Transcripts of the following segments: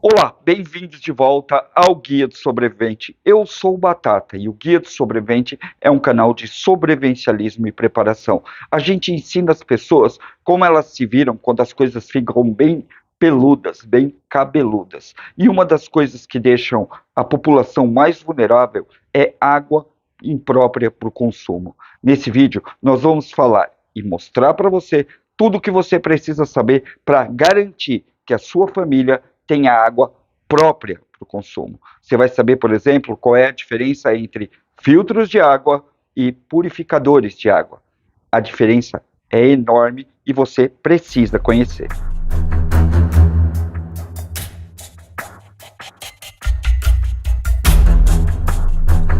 Olá, bem-vindos de volta ao Guia do Sobrevivente. Eu sou o Batata e o Guia do Sobrevivente é um canal de sobrevivencialismo e preparação. A gente ensina as pessoas como elas se viram quando as coisas ficam bem peludas, bem cabeludas. E uma das coisas que deixam a população mais vulnerável é água imprópria para o consumo. Nesse vídeo, nós vamos falar e mostrar para você tudo o que você precisa saber para garantir que a sua família tenha água própria para o consumo. Você vai saber, por exemplo, qual é a diferença entre filtros de água e purificadores de água. A diferença é enorme e você precisa conhecer.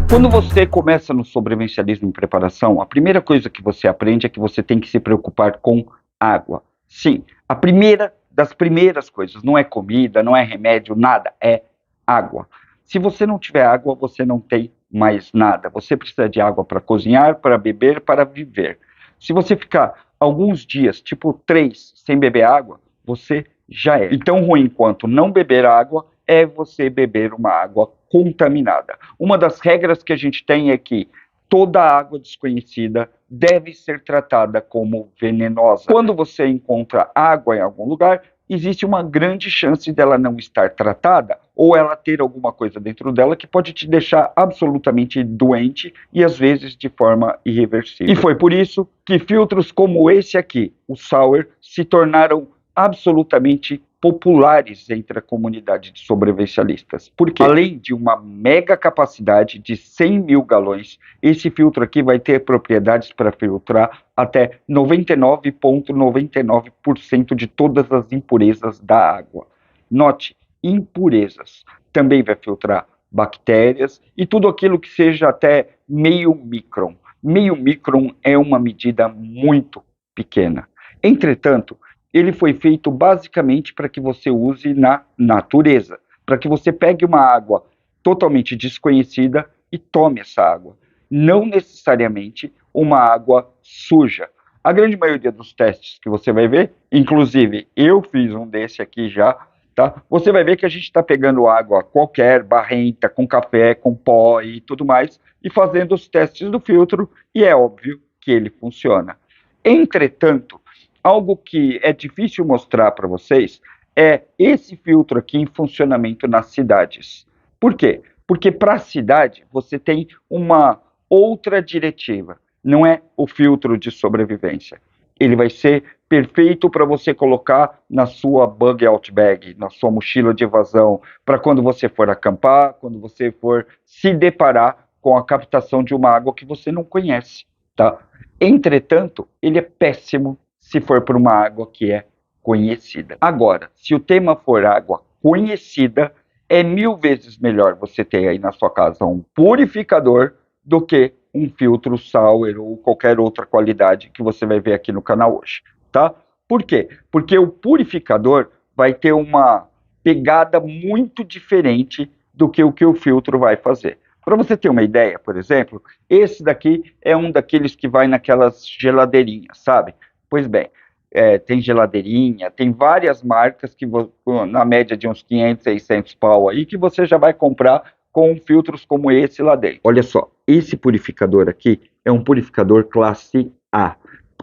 Quando você começa no sobrevivencialismo em preparação, a primeira coisa que você aprende é que você tem que se preocupar com água. Sim, a primeira das primeiras coisas, não é comida, não é remédio, nada, é água. Se você não tiver água, você não tem mais nada. Você precisa de água para cozinhar, para beber, para viver. Se você ficar alguns dias, tipo 3, sem beber água, você já é. E tão ruim quanto não beber água é você beber uma água contaminada. Uma das regras que a gente tem é que toda água desconhecida deve ser tratada como venenosa. Quando você encontra água em algum lugar, existe uma grande chance dela não estar tratada ou ela ter alguma coisa dentro dela que pode te deixar absolutamente doente e às vezes de forma irreversível. E foi por isso que filtros como esse aqui, o Sauer, se tornaram absolutamente populares entre a comunidade de sobrevivencialistas. Porque, além de uma mega capacidade de 100 mil galões, esse filtro aqui vai ter propriedades para filtrar até 99,99% de todas as impurezas da água. Note, impurezas. Também vai filtrar bactérias e tudo aquilo que seja até meio micron. Meio micron é uma medida muito pequena. Entretanto, ele foi feito basicamente para que você use na natureza, para que você pegue uma água totalmente desconhecida e tome essa água. Não necessariamente uma água suja. A grande maioria dos testes que você vai ver, inclusive eu fiz um desse aqui já, tá? Você vai ver que a gente está pegando água qualquer, barrenta, com café, com pó e tudo mais, e fazendo os testes do filtro, e é óbvio que ele funciona. Entretanto, algo que é difícil mostrar para vocês é esse filtro aqui em funcionamento nas cidades. Por quê? Porque para a cidade você tem uma outra diretiva, não é o filtro de sobrevivência. Ele vai ser perfeito para você colocar na sua bug out bag, na sua mochila de evasão, para quando você for acampar, quando você for se deparar com a captação de uma água que você não conhece, tá? Entretanto, ele é péssimo se for por uma água que é conhecida. Agora, se o tema for água conhecida, é 1000 vezes melhor você ter aí na sua casa um purificador do que um filtro Sauer ou qualquer outra qualidade que você vai ver aqui no canal hoje, tá? Por quê? Porque o purificador vai ter uma pegada muito diferente do que o filtro vai fazer. Para você ter uma ideia, por exemplo, esse daqui é um daqueles que vai naquelas geladeirinhas, sabe? Pois bem, tem geladeirinha, tem várias marcas que na média de uns 500, 600 pau aí, que você já vai comprar com filtros como esse lá dentro. Olha só, esse purificador aqui é um purificador classe A.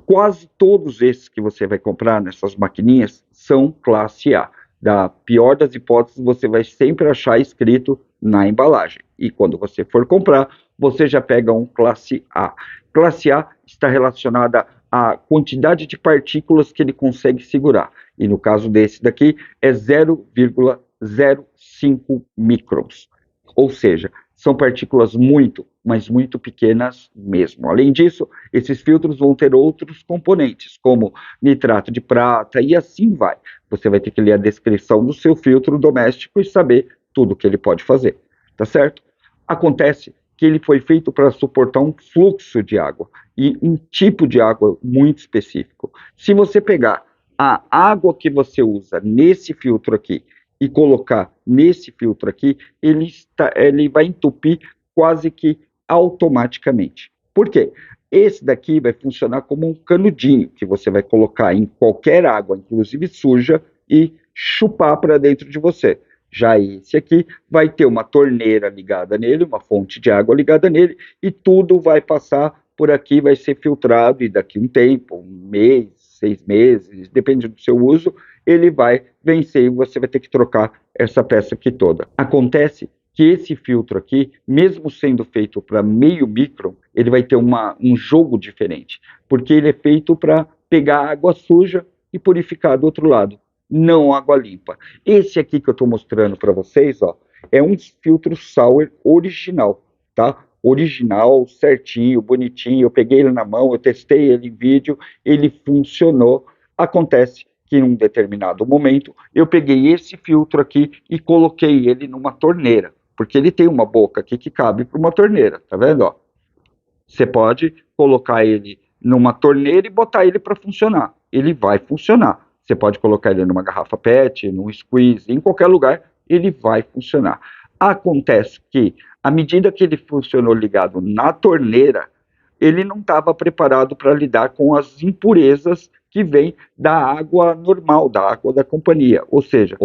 Quase todos esses que você vai comprar nessas maquininhas são classe A. Da pior das hipóteses, você vai sempre achar escrito na embalagem. E quando você for comprar, você já pega um classe A. Classe A está relacionada a quantidade de partículas que ele consegue segurar. E no caso desse daqui, é 0,05 microns. Ou seja, são partículas muito, mas muito pequenas mesmo. Além disso, esses filtros vão ter outros componentes, como nitrato de prata e assim vai. Você vai ter que ler a descrição do seu filtro doméstico e saber tudo o que ele pode fazer, tá certo? Acontece que ele foi feito para suportar um fluxo de água e um tipo de água muito específico. Se você pegar a água que você usa nesse filtro aqui e colocar nesse filtro aqui, ele vai entupir quase que automaticamente. Por quê? Esse daqui vai funcionar como um canudinho que você vai colocar em qualquer água, inclusive suja, e chupar para dentro de você. Já esse aqui vai ter uma torneira ligada nele, uma fonte de água ligada nele, e tudo vai passar por aqui, vai ser filtrado, e daqui um tempo, um mês, 6 meses, depende do seu uso, ele vai vencer e você vai ter que trocar essa peça aqui toda. Acontece que esse filtro aqui, mesmo sendo feito para meio micron, ele vai ter um jogo diferente, porque ele é feito para pegar água suja e purificar do outro lado, não água limpa. Esse aqui que eu estou mostrando para vocês, ó, é um filtro Sauer original, tá? Original, certinho, bonitinho. Eu peguei ele na mão, eu testei ele em vídeo, ele funcionou. Acontece que em um determinado momento eu peguei esse filtro aqui e coloquei ele numa torneira, porque ele tem uma boca aqui que cabe para uma torneira, tá vendo? Ó? Você pode colocar ele numa torneira e botar ele para funcionar. Ele vai funcionar. Você pode colocar ele numa garrafa PET, num squeeze, em qualquer lugar, ele vai funcionar. Acontece que, à medida que ele funcionou ligado na torneira, ele não estava preparado para lidar com as impurezas que vêm da água normal, da água da companhia. Ou seja,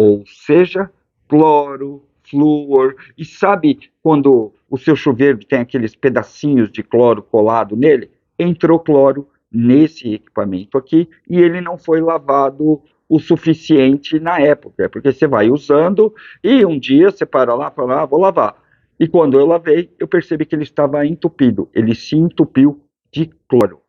cloro, flúor. E sabe quando o seu chuveiro tem aqueles pedacinhos de cloro colado nele? Entrou cloro nesse equipamento aqui e ele não foi lavado o suficiente na época, porque você vai usando e um dia você para lá e fala, vou lavar. E quando eu lavei, eu percebi que ele estava entupido, ele se entupiu de cloro.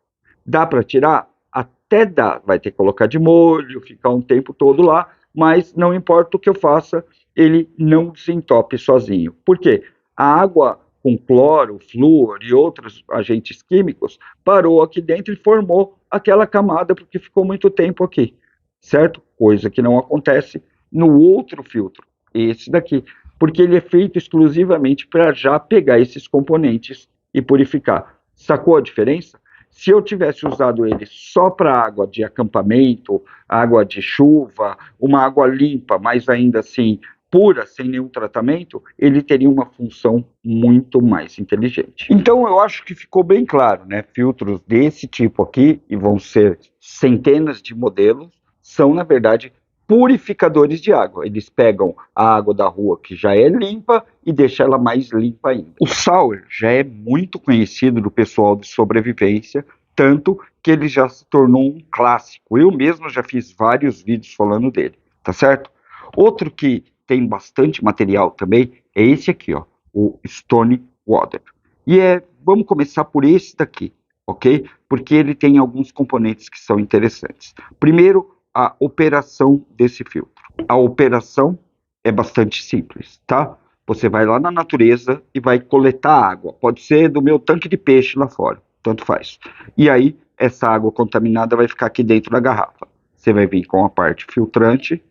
Dá para tirar? Até dá, vai ter que colocar de molho, ficar um tempo todo lá, mas não importa o que eu faça, ele não desentope sozinho. Por quê? A água com cloro, flúor e outros agentes químicos parou aqui dentro e formou aquela camada porque ficou muito tempo aqui, certo? Coisa que não acontece no outro filtro, esse daqui, porque ele é feito exclusivamente para já pegar esses componentes e purificar. Sacou a diferença? Se eu tivesse usado ele só para água de acampamento, água de chuva, uma água limpa, mas ainda assim pura, sem nenhum tratamento, ele teria uma função muito mais inteligente. Então eu acho que ficou bem claro, né? Filtros desse tipo aqui, e vão ser centenas de modelos, são na verdade purificadores de água. Eles pegam a água da rua que já é limpa e deixam ela mais limpa ainda. O Sauer já é muito conhecido do pessoal de sobrevivência, tanto que ele já se tornou um clássico. Eu mesmo já fiz vários vídeos falando dele, tá certo? Outro que tem bastante material também é esse aqui, ó, o Stone Water. E vamos começar por esse daqui, ok? Porque ele tem alguns componentes que são interessantes. Primeiro, a operação desse filtro. A operação é bastante simples, tá? Você vai lá na natureza e vai coletar água. Pode ser do meu tanque de peixe lá fora, tanto faz. E aí, essa água contaminada vai ficar aqui dentro da garrafa. Você vai vir com a parte filtrante,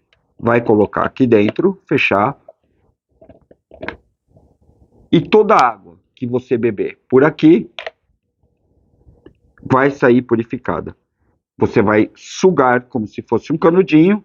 vai colocar aqui dentro, fechar. E toda a água que você beber por aqui vai sair purificada. Você vai sugar como se fosse um canudinho,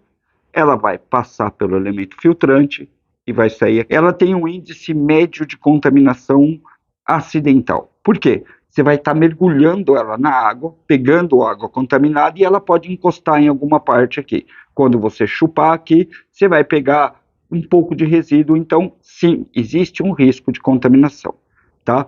ela vai passar pelo elemento filtrante e vai sair. Ela tem um índice médio de contaminação acidental. Por quê? Você vai estar mergulhando ela na água, pegando água contaminada e ela pode encostar em alguma parte aqui. Quando você chupar aqui, você vai pegar um pouco de resíduo, então sim, existe um risco de contaminação, tá?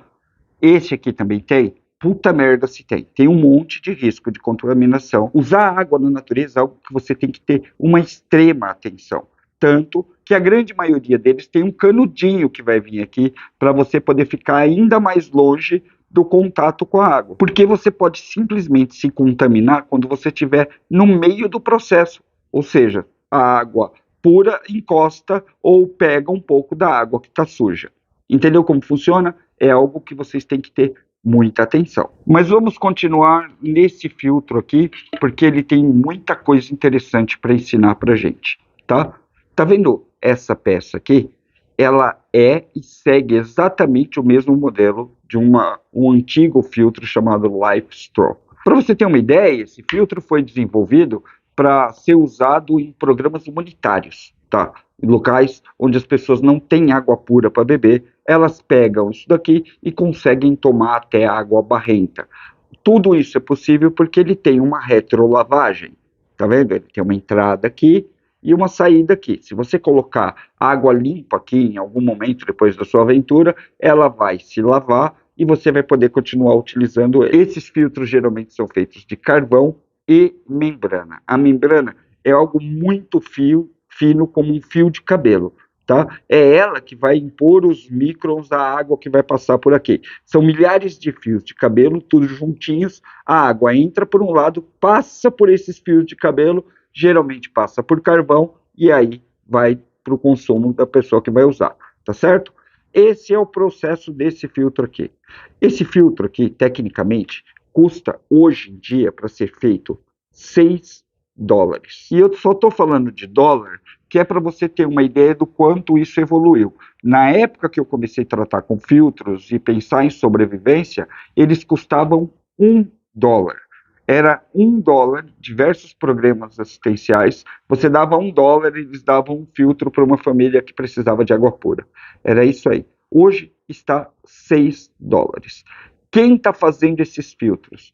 Esse aqui também tem? Puta merda se tem. Tem um monte de risco de contaminação. Usar água na natureza é algo que você tem que ter uma extrema atenção. Tanto que a grande maioria deles tem um canudinho que vai vir aqui para você poder ficar ainda mais longe do contato com a água. Porque você pode simplesmente se contaminar quando você estiver no meio do processo. Ou seja, a água pura encosta ou pega um pouco da água que está suja. Entendeu como funciona? É algo que vocês têm que ter muita atenção. Mas vamos continuar nesse filtro aqui, porque ele tem muita coisa interessante para ensinar para a gente, tá? Tá vendo essa peça aqui? Ela é e segue exatamente o mesmo modelo de um antigo filtro chamado Life Straw. Para você ter uma ideia, esse filtro foi desenvolvido para ser usado em programas humanitários, tá? Em locais onde as pessoas não têm água pura para beber, elas pegam isso daqui e conseguem tomar até água barrenta. Tudo isso é possível porque ele tem uma retrolavagem, tá vendo? Ele tem uma entrada aqui e uma saída aqui. Se você colocar água limpa aqui em algum momento depois da sua aventura, ela vai se lavar e você vai poder continuar utilizando ele. Esses filtros geralmente são feitos de carvão e membrana. A membrana é algo muito fino, como um fio de cabelo. Tá? É ela que vai impor os microns da água que vai passar por aqui. São milhares de fios de cabelo, tudo juntinhos. A água entra por um lado, passa por esses fios de cabelo, geralmente passa por carvão, e aí vai para o consumo da pessoa que vai usar. Tá certo? Esse é o processo desse filtro aqui. Esse filtro aqui, tecnicamente, custa hoje em dia, para ser feito, $6. E eu só estou falando de dólar, que é para você ter uma ideia do quanto isso evoluiu. Na época que eu comecei a tratar com filtros e pensar em sobrevivência, eles custavam $1. Era $1, diversos programas assistenciais, você dava $1 e eles davam um filtro para uma família que precisava de água pura. Era isso aí. Hoje está $6. Quem está fazendo esses filtros?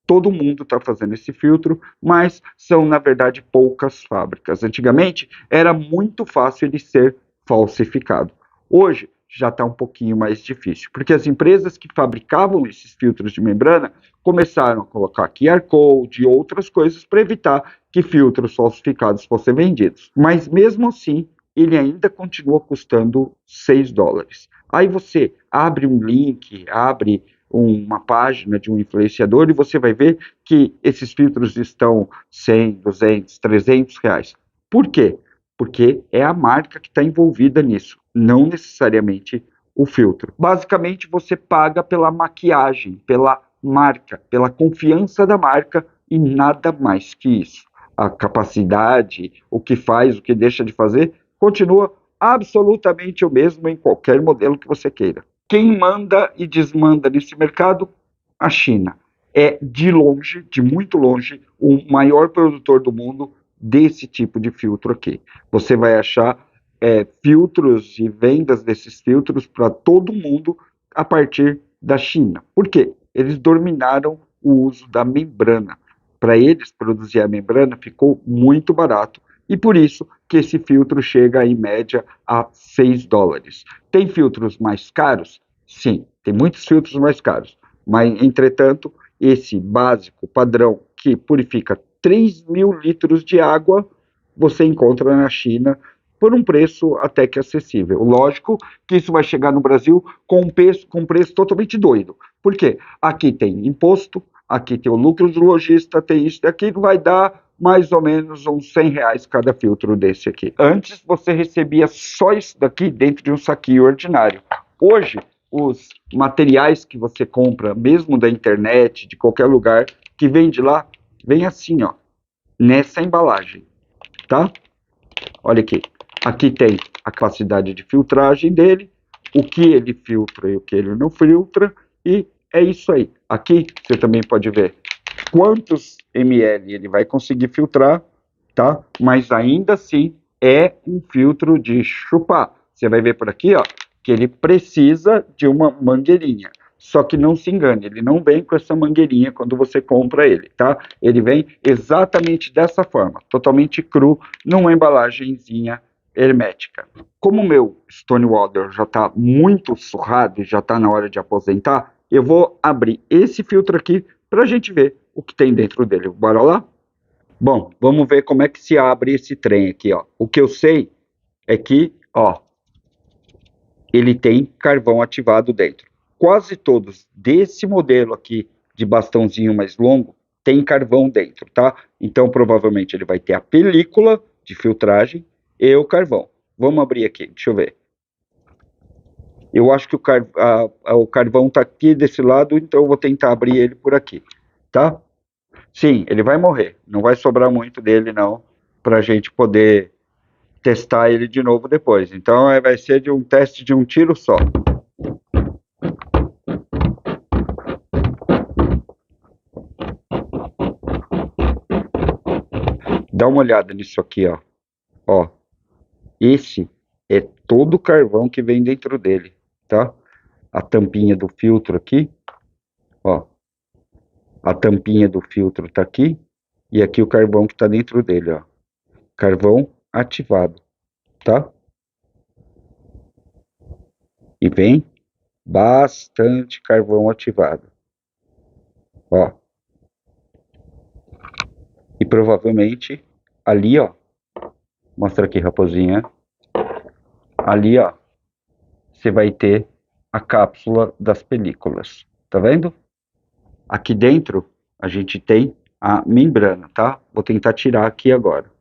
Todo mundo está fazendo esse filtro, mas são, na verdade, poucas fábricas. Antigamente, era muito fácil ele ser falsificado. Hoje, já está um pouquinho mais difícil, porque as empresas que fabricavam esses filtros de membrana começaram a colocar QR Code e outras coisas para evitar que filtros falsificados fossem vendidos. Mas, mesmo assim, ele ainda continua custando $6. Aí você abre um link, abre uma página de um influenciador e você vai ver que esses filtros estão 100, 200, R$ 300. Por quê? Porque é a marca que está envolvida nisso, não necessariamente o filtro. Basicamente, você paga pela maquiagem, pela marca, pela confiança da marca e nada mais que isso. A capacidade, o que faz, o que deixa de fazer, continua absolutamente o mesmo em qualquer modelo que você queira. Quem manda e desmanda nesse mercado? A China. É, de longe, de muito longe, o maior produtor do mundo desse tipo de filtro aqui. Você vai achar filtros e vendas desses filtros para todo mundo a partir da China. Por quê? Eles dominaram o uso da membrana. Para eles, produzir a membrana ficou muito barato e por isso que esse filtro chega em média a $6. Tem filtros mais caros? Sim, tem muitos filtros mais caros, mas entretanto, esse básico padrão que purifica 3.000 litros de água, você encontra na China por um preço até que acessível. Lógico que isso vai chegar no Brasil com um preço totalmente doido. Por quê? Aqui tem imposto, aqui tem o lucro do lojista, tem isso, aquilo vai dar mais ou menos uns R$ 100 cada filtro desse aqui. Antes você recebia só isso daqui dentro de um saquinho ordinário. Hoje, os materiais que você compra, mesmo da internet, de qualquer lugar, que vem de lá, vem assim, ó, nessa embalagem, tá? Olha aqui. Aqui tem a capacidade de filtragem dele, o que ele filtra e o que ele não filtra, e é isso aí. Aqui você também pode ver quantos ml ele vai conseguir filtrar, tá? Mas ainda assim é um filtro de chupar. Você vai ver por aqui, ó, que ele precisa de uma mangueirinha. Só que não se engane, ele não vem com essa mangueirinha quando você compra ele, tá? Ele vem exatamente dessa forma, totalmente cru, numa embalagenzinha hermética. Como o meu Stonewater já está muito surrado e já está na hora de aposentar, eu vou abrir esse filtro aqui para a gente ver o que tem dentro dele. Bora lá? Bom, vamos ver como é que se abre esse trem aqui, ó. O que eu sei é que, ó, ele tem carvão ativado dentro. Quase todos desse modelo aqui de bastãozinho mais longo tem carvão dentro, tá? Então provavelmente ele vai ter a película de filtragem e o carvão. Vamos abrir aqui, deixa eu ver. Eu acho que o carvão está aqui desse lado, então eu vou tentar abrir ele por aqui, tá? Sim, ele vai morrer. Não vai sobrar muito dele, não, para a gente poder testar ele de novo depois. Então vai ser de um teste de um tiro só. Dá uma olhada nisso aqui, ó. Ó, esse é todo o carvão que vem dentro dele, tá? A tampinha do filtro aqui, ó. A tampinha do filtro tá aqui e aqui o carvão que tá dentro dele, ó. Carvão ativado, tá? E vem bastante carvão ativado, ó. E provavelmente ali, ó, mostra aqui, raposinha, ali, ó, você vai ter a cápsula das películas, tá vendo? Aqui dentro a gente tem a membrana, tá? Vou tentar tirar aqui agora.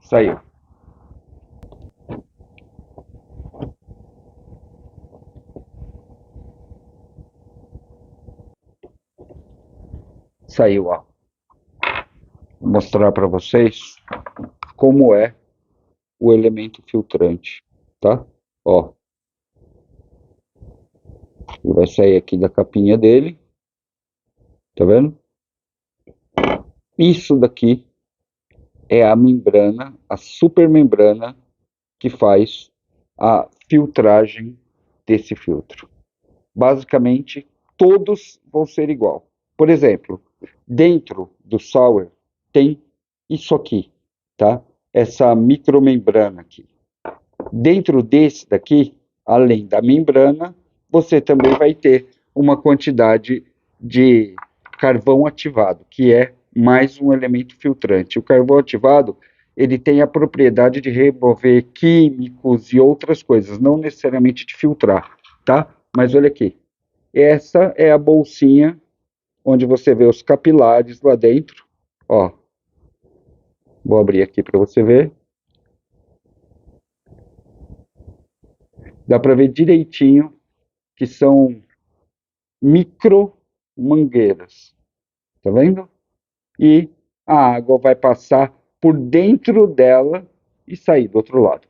Saiu. Saiu, ó. Vou mostrar para vocês como é o elemento filtrante, tá? Ó. Ele vai sair aqui da capinha dele. Tá vendo? Isso daqui é a membrana, a supermembrana que faz a filtragem desse filtro. Basicamente, todos vão ser igual. Por exemplo, dentro do sour tem isso aqui, tá? Essa micromembrana aqui. Dentro desse daqui, além da membrana, você também vai ter uma quantidade de carvão ativado, que é mais um elemento filtrante. O carvão ativado, ele tem a propriedade de remover químicos e outras coisas, não necessariamente de filtrar, tá? Mas olha aqui, essa é a bolsinha onde você vê os capilares lá dentro, ó. Vou abrir aqui para você ver. Dá para ver direitinho que são micro mangueiras, tá vendo? E a água vai passar por dentro dela e sair do outro lado.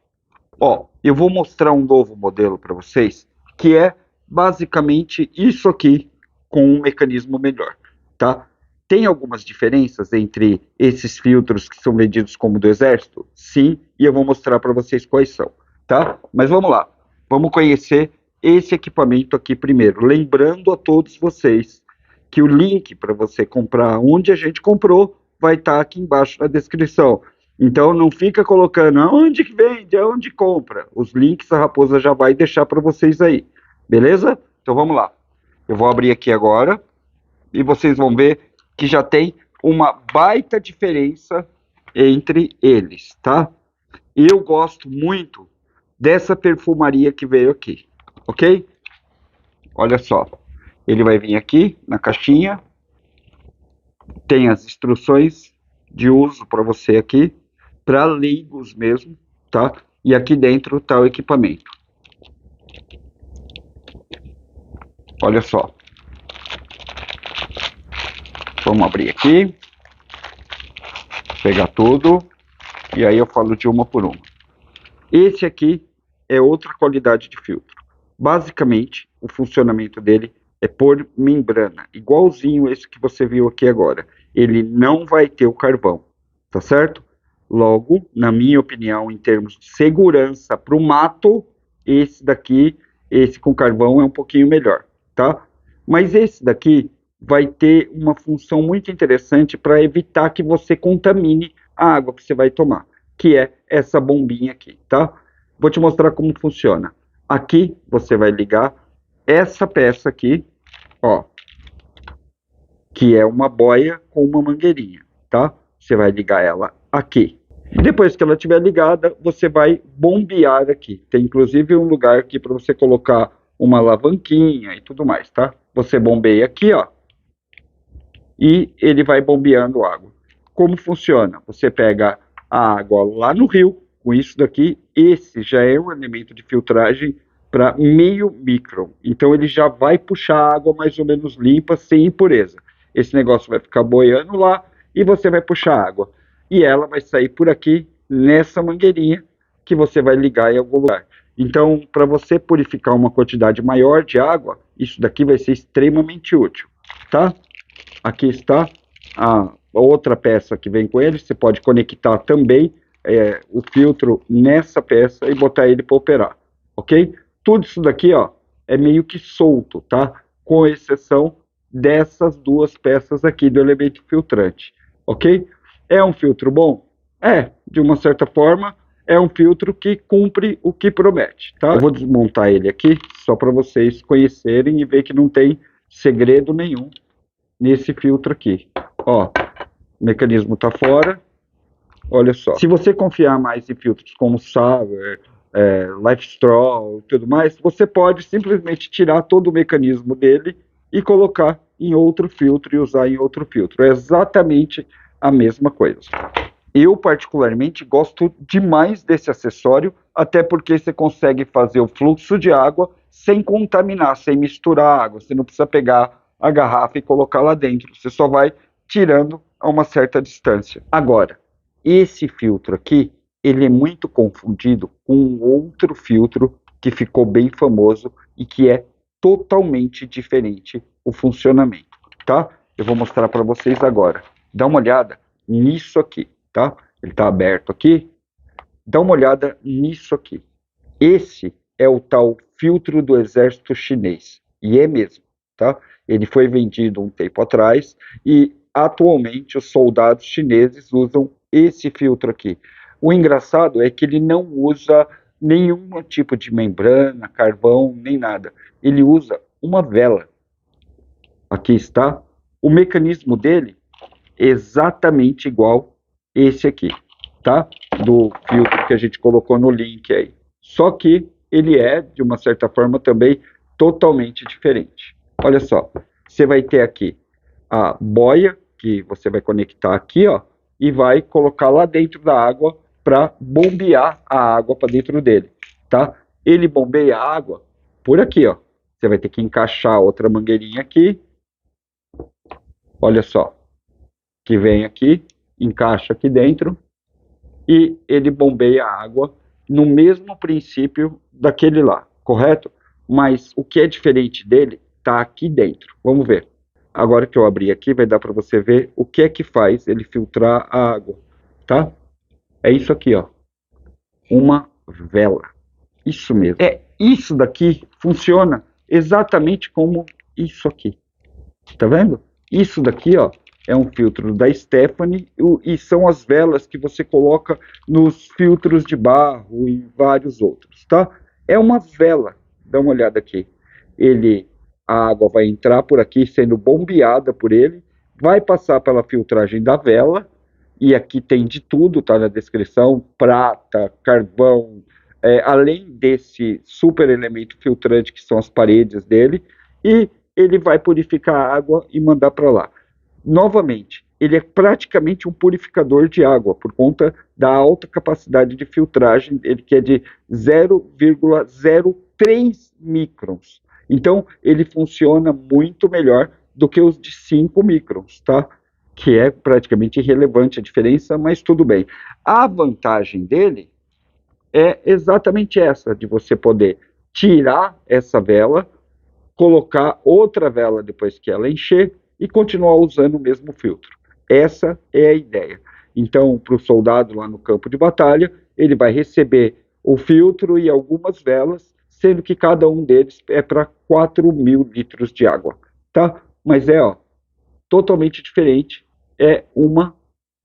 Ó, eu vou mostrar um novo modelo para vocês, que é basicamente isso aqui com um mecanismo melhor, tá? Tem algumas diferenças entre esses filtros que são vendidos como do Exército? Sim, e eu vou mostrar para vocês quais são, tá? Mas vamos lá, vamos conhecer esse equipamento aqui primeiro. Lembrando a todos vocês que o link para você comprar onde a gente comprou vai estar aqui embaixo na descrição. Então não fica colocando aonde que vende, aonde compra. Os links a Raposa já vai deixar para vocês aí, beleza? Então vamos lá. Eu vou abrir aqui agora e vocês vão ver que já tem uma baita diferença entre eles, tá? Eu gosto muito dessa perfumaria que veio aqui, ok? Olha só, ele vai vir aqui na caixinha, tem as instruções de uso para você aqui, para leigos mesmo, tá? E aqui dentro tá o equipamento. Olha só. Vamos abrir aqui, pegar tudo, e aí eu falo de uma por uma. Esse aqui é outra qualidade de filtro. Basicamente, o funcionamento dele é por membrana, igualzinho esse que você viu aqui agora. Ele não vai ter o carvão, tá certo? Logo, na minha opinião, em termos de segurança para o mato, esse daqui, esse com carvão é um pouquinho melhor, tá? Mas esse daqui vai ter uma função muito interessante para evitar que você contamine a água que você vai tomar, que é essa bombinha aqui, tá? Vou te mostrar como funciona. Aqui você vai ligar essa peça aqui, ó, que é uma boia com uma mangueirinha, tá? Você vai ligar ela aqui. Depois que ela estiver ligada, você vai bombear aqui. Tem inclusive um lugar aqui para você colocar uma alavanquinha e tudo mais, tá? Você bombeia aqui, ó, e ele vai bombeando água. Como funciona? Você pega a água lá no rio, com isso daqui, esse já é um elemento de filtragem para meio micron. Então ele já vai puxar a água mais ou menos limpa, sem impureza. Esse negócio vai ficar boiando lá e você vai puxar a água. E ela vai sair por aqui, nessa mangueirinha, que você vai ligar em algum lugar. Então, para você purificar uma quantidade maior de água, isso daqui vai ser extremamente útil, tá? Aqui está a outra peça que vem com ele, você pode conectar também o filtro nessa peça e botar ele para operar, ok? Tudo isso daqui, ó, é meio que solto, tá? Com exceção dessas duas peças aqui do elemento filtrante, ok? É um filtro bom? É, de uma certa forma, é um filtro que cumpre o que promete, tá? Eu vou desmontar ele aqui, só para vocês conhecerem e ver que não tem segredo nenhum nesse filtro aqui. Ó, o mecanismo está fora, olha só. Se você confiar mais em filtros como Sauer, LifeStraw e tudo mais, você pode simplesmente tirar todo o mecanismo dele e colocar em outro filtro e usar em outro filtro. É exatamente a mesma coisa. Eu, particularmente, gosto demais desse acessório, até porque você consegue fazer o fluxo de água sem contaminar, sem misturar água. Você não precisa pegar a garrafa e colocar lá dentro. Você só vai tirando a uma certa distância. Agora, esse filtro aqui, ele é muito confundido com outro filtro que ficou bem famoso e que é totalmente diferente o funcionamento, tá? Eu vou mostrar para vocês agora. Dá uma olhada nisso aqui, tá? Ele está aberto aqui. Dá uma olhada nisso aqui. Esse é o tal filtro do exército chinês. E é mesmo, tá? Ele foi vendido um tempo atrás e atualmente os soldados chineses usam esse filtro aqui. O engraçado é que ele não usa nenhum tipo de membrana, carvão, nem nada. Ele usa uma vela. Aqui está. O mecanismo dele é exatamente igual esse aqui, tá? Do filtro que a gente colocou no link aí. Só que ele é, de uma certa forma, também totalmente diferente. Olha só, você vai ter aqui a boia, que você vai conectar aqui, ó, e vai colocar lá dentro da água para bombear a água para dentro dele, tá? Ele bombeia a água por aqui, ó. Você vai ter que encaixar outra mangueirinha aqui. Olha só, que vem aqui, encaixa aqui dentro e ele bombeia a água no mesmo princípio daquele lá, correto? Mas o que é diferente dele está aqui dentro. Vamos ver. Agora que eu abri aqui, vai dar para você ver o que é que faz ele filtrar a água, tá? É isso aqui, ó. Uma vela. Isso mesmo. Isso daqui funciona exatamente como isso aqui. Tá vendo? Isso daqui, ó, é um filtro da Stephanie e são as velas que você coloca nos filtros de barro e vários outros, tá? É uma vela. Dá uma olhada aqui. A água vai entrar por aqui sendo bombeada por ele, vai passar pela filtragem da vela, e aqui tem de tudo, tá na descrição, prata, carvão, além desse super elemento filtrante que são as paredes dele, e ele vai purificar a água e mandar para lá. Novamente, ele é praticamente um purificador de água, por conta da alta capacidade de filtragem dele, que é de 0,03 microns. Então, ele funciona muito melhor do que os de 5 microns, tá? Que é praticamente irrelevante a diferença, mas tudo bem. A vantagem dele é exatamente essa, de você poder tirar essa vela, colocar outra vela depois que ela encher e continuar usando o mesmo filtro. Essa é a ideia. Então, para o soldado lá no campo de batalha, ele vai receber o filtro e algumas velas, sendo que cada um deles é para 4.000 litros de água, tá? Mas ó, totalmente diferente, é uma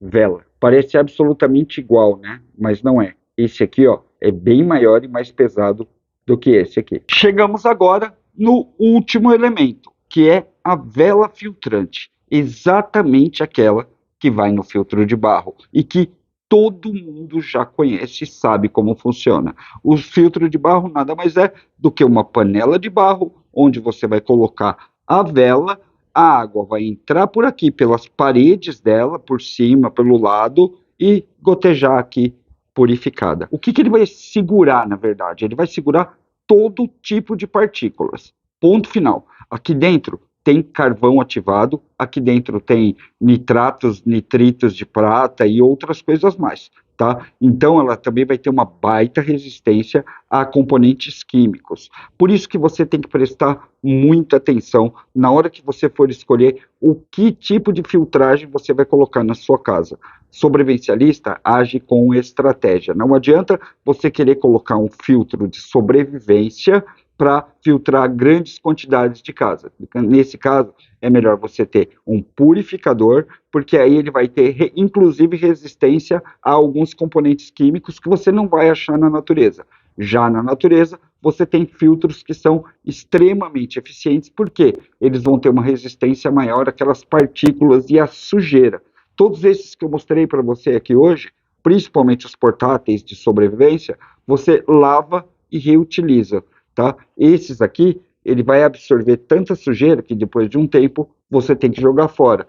vela. Parece absolutamente igual, né? Mas não é. Esse aqui, ó, é bem maior e mais pesado do que esse aqui. Chegamos agora no último elemento, que é a vela filtrante. Exatamente aquela que vai no filtro de barro e que todo mundo já conhece e sabe como funciona. O filtro de barro nada mais é do que uma panela de barro, onde você vai colocar a vela, a água vai entrar por aqui, pelas paredes dela, por cima, pelo lado, e gotejar aqui, purificada. O que ele vai segurar, na verdade? Ele vai segurar todo tipo de partículas. Ponto final. Aqui dentro tem carvão ativado, aqui dentro tem nitratos, nitritos de prata e outras coisas mais. tá? Então ela também vai ter uma baita resistência a componentes químicos. Por isso que você tem que prestar muita atenção na hora que você for escolher o que tipo de filtragem você vai colocar na sua casa. Sobrevivencialista age com estratégia. Não adianta você querer colocar um filtro de sobrevivência para filtrar grandes quantidades de casa. Nesse caso, é melhor você ter um purificador, porque aí ele vai ter, inclusive, resistência a alguns componentes químicos que você não vai achar na natureza. Já na natureza, você tem filtros que são extremamente eficientes, porque eles vão ter uma resistência maior àquelas partículas e à sujeira. Todos esses que eu mostrei para você aqui hoje, principalmente os portáteis de sobrevivência, você lava e reutiliza, tá? Esses aqui, ele vai absorver tanta sujeira que depois de um tempo você tem que jogar fora.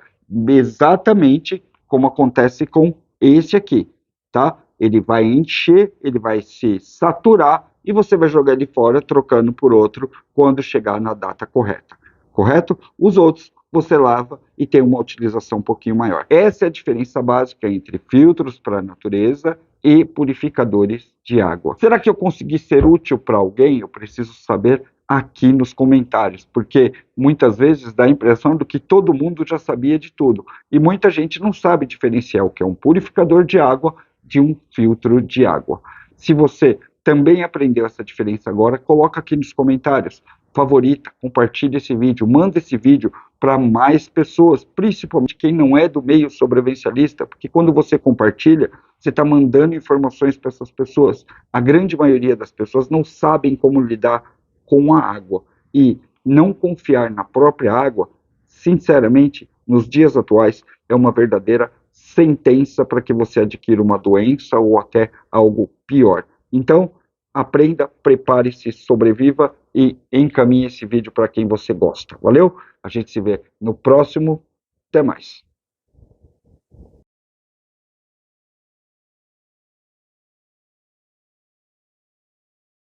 Exatamente como acontece com esse aqui, tá? Ele vai encher, ele vai se saturar e você vai jogar ele fora trocando por outro quando chegar na data correta, correto? Os outros você lava e tem uma utilização um pouquinho maior. Essa é a diferença básica entre filtros para a natureza e purificadores de água. Será que eu consegui ser útil para alguém? Eu preciso saber aqui nos comentários, porque muitas vezes dá a impressão de que todo mundo já sabia de tudo, e muita gente não sabe diferenciar o que é um purificador de água de um filtro de água. Se você também aprendeu essa diferença agora, coloca aqui nos comentários, favorita, compartilha esse vídeo, manda esse vídeo para mais pessoas, principalmente quem não é do meio sobrevivencialista, porque quando você compartilha, você está mandando informações para essas pessoas. A grande maioria das pessoas não sabem como lidar com a água. E não confiar na própria água, sinceramente, nos dias atuais, é uma verdadeira sentença para que você adquira uma doença ou até algo pior. Então, aprenda, prepare-se, sobreviva e encaminhe esse vídeo para quem você gosta. Valeu? A gente se vê no próximo. Até mais.